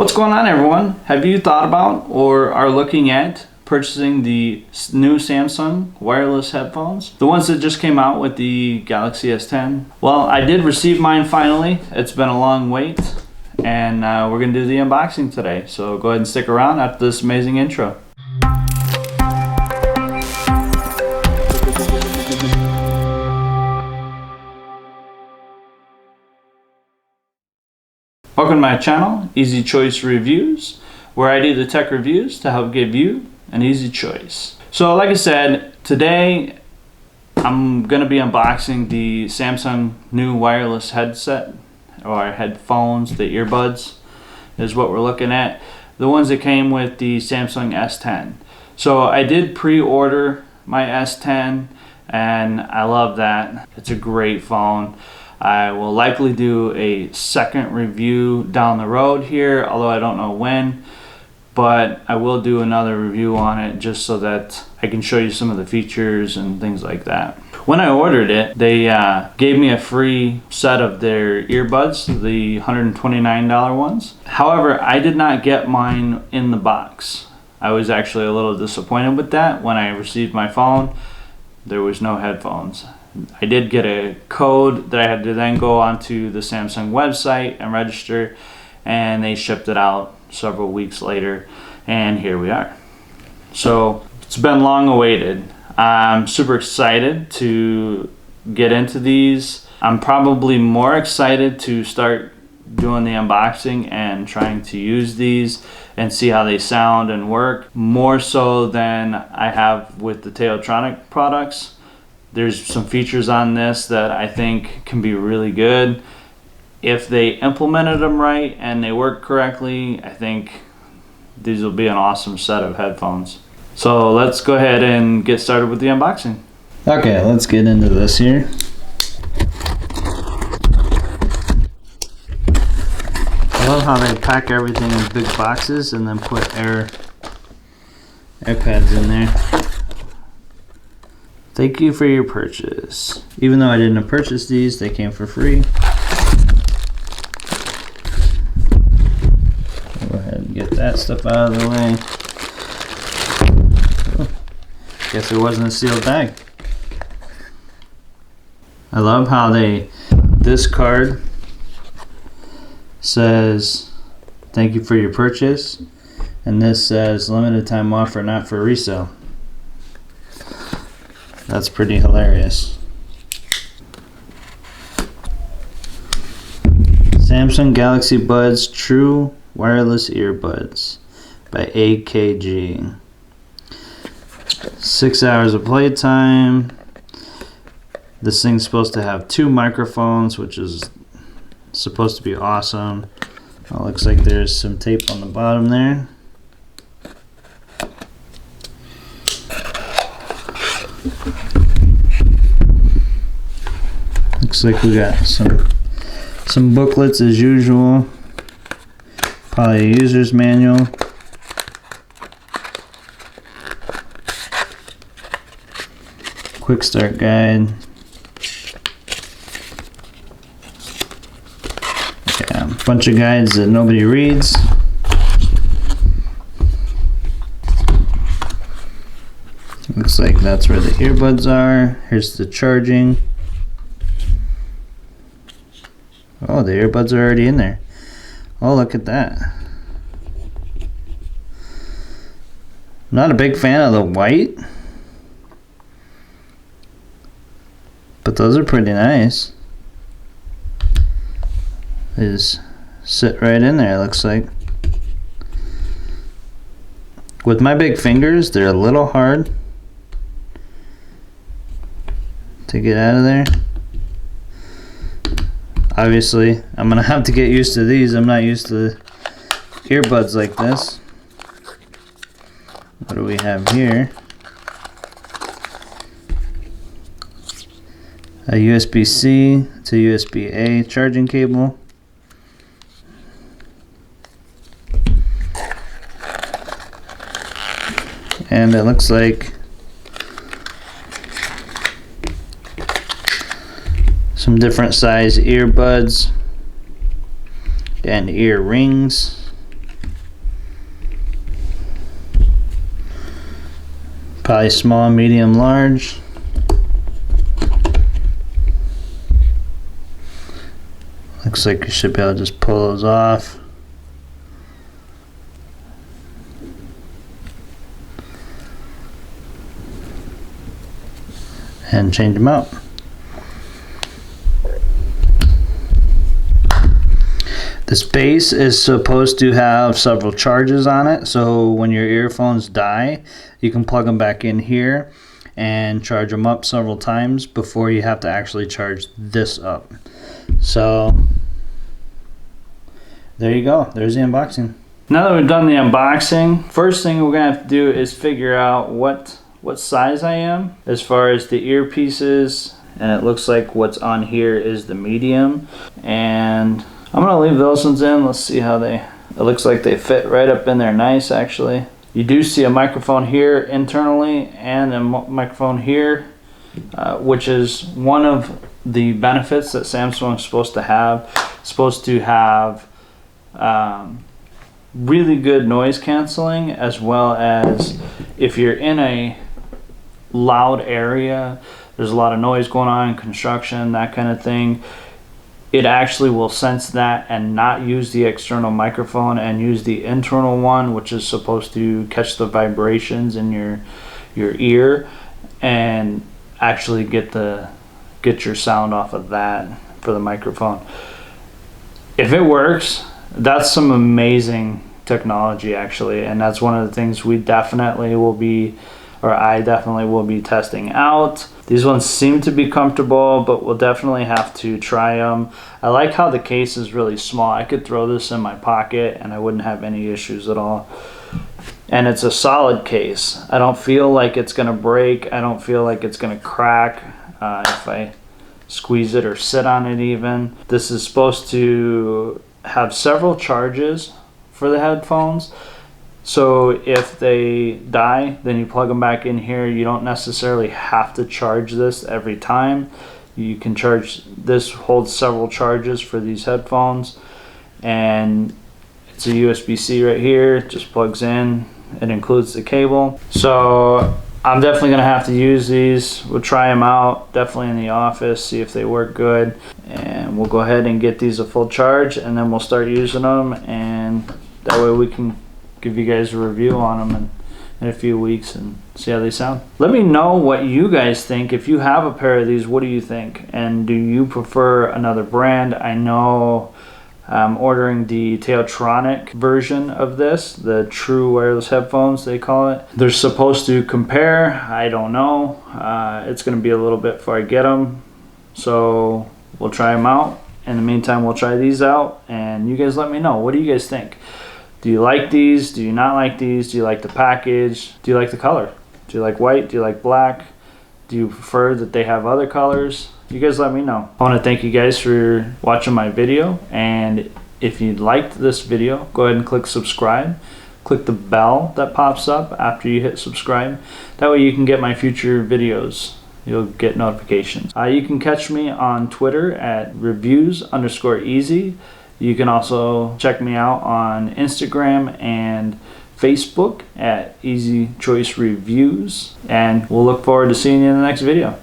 What's going on, everyone? Have you thought about or are looking at purchasing the new Samsung wireless headphones? The ones that just came out with the Galaxy S10? Well, I did receive mine finally. It's been a long wait, and we're going to do the unboxing today. So go ahead and stick around after this amazing intro. Welcome to my channel, Easy Choice Reviews, where I do the tech reviews to help give you an easy choice. So like I said, today I'm going to be unboxing the Samsung new wireless headset, or headphones, the earbuds is what we're looking at. The ones that came with the Samsung S10. So I did pre-order my S10 and I love that. It's a great phone. I will likely do a second review down the road here, although I don't know when, but I will do another review on it just so that I can show you some of the features and things like that. When I ordered it, they gave me a free set of their earbuds, the $129 ones. However, I did not get mine in the box. I was actually a little disappointed with that. When I received my phone, there was no headphones. I did get a code that I had to then go onto the Samsung website and register, and they shipped it out several weeks later, and here we are. So it's been long awaited. I'm super excited to get into these. I'm probably more excited to start doing the unboxing and trying to use these and see how they sound and work, more so than I have with the Teotronic products. There's some features on this that I think can be really good. If they implemented them right and they work correctly, I think these will be an awesome set of headphones. So let's go ahead and get started with the unboxing. Okay, let's get into this here. I love how they pack everything in big boxes and then put AirPads in there. Thank you for your purchase. Even though I didn't purchase these, they came for free. Go ahead and get that stuff out of the way. Oh, guess it wasn't a sealed bag. I love how this card says, thank you for your purchase. And this says, limited time offer, not for resale. That's pretty hilarious. Samsung Galaxy Buds True Wireless Earbuds by AKG. 6 hours of playtime. This thing's supposed to have 2 microphones, which is supposed to be awesome. Oh, looks like there's some tape on the bottom there. Looks like we got some booklets as usual. Probably a user's manual. Quick start guide. Yeah, a bunch of guides that nobody reads. Looks like that's where the earbuds are. Here's the charging. Oh, the earbuds are already in there. Oh, look at that. I'm not a big fan of the white, but those are pretty nice. They just sit right in there, it looks like. With my big fingers, they're a little hard to get out of there. Obviously, I'm gonna have to get used to these. I'm not used to earbuds like this. What do we have here? A USB-C to USB-A charging cable. And it looks like some different size earbuds and ear rings. Probably small, medium, large. Looks like you should be able to just pull those off. And change them out. This base is supposed to have several charges on it, so when your earphones die, you can plug them back in here and charge them up several times before you have to actually charge this up. So there you go, there's the unboxing. Now that we've done the unboxing, first thing we're gonna have to do is figure out what size I am as far as the earpieces, and it looks like what's on here is the medium, and I'm gonna leave those ones in. Let's see how it looks like they fit right up in there nice actually. You do see a microphone here internally and a microphone here, which is one of the benefits that Samsung's supposed to have. It's supposed to have really good noise canceling, as well as if you're in a loud area, there's a lot of noise going on, construction, that kind of thing, it actually will sense that and not use the external microphone and use the internal one, which is supposed to catch the vibrations in your ear and actually get your sound off of that for the microphone. If it works, that's some amazing technology actually, and that's one of the things we definitely will be, or I definitely will be testing out. These ones seem to be comfortable, but we'll definitely have to try them. I like how the case is really small. I could throw this in my pocket and I wouldn't have any issues at all. And it's a solid case. I don't feel like it's gonna break. I don't feel like it's gonna crack if I squeeze it or sit on it even. This is supposed to have several charges for the headphones. So if they die, then you plug them back in here. You don't necessarily have to charge this every time. You can charge, this holds several charges for these headphones, and it's a USB-C right here, it just plugs in. It includes the cable. So I'm definitely gonna have to use these. We'll try them out, definitely in the office, see if they work good. And we'll go ahead and get these a full charge, and then we'll start using them, and that way we can give you guys a review on them in a few weeks and see how they sound. Let me know what you guys think. If you have a pair of these, what do you think? And do you prefer another brand? I know I'm ordering the Teotronic version of this, the true wireless headphones they call it. They're supposed to compare. I don't know. It's gonna be a little bit before I get them. So we'll try them out. In the meantime, we'll try these out, and you guys let me know. What do you guys think? Do you like these? Do you not like these? Do you like the package? Do you like the color? Do you like white? Do you like black? Do you prefer that they have other colors? You guys let me know. I want to thank you guys for watching my video, and if you liked this video, go ahead and click subscribe. Click the bell that pops up after you hit subscribe. That way you can get my future videos. You'll get notifications. You can catch me on Twitter at reviews_easy. You can also check me out on Instagram and Facebook at Easy Choice Reviews. And we'll look forward to seeing you in the next video.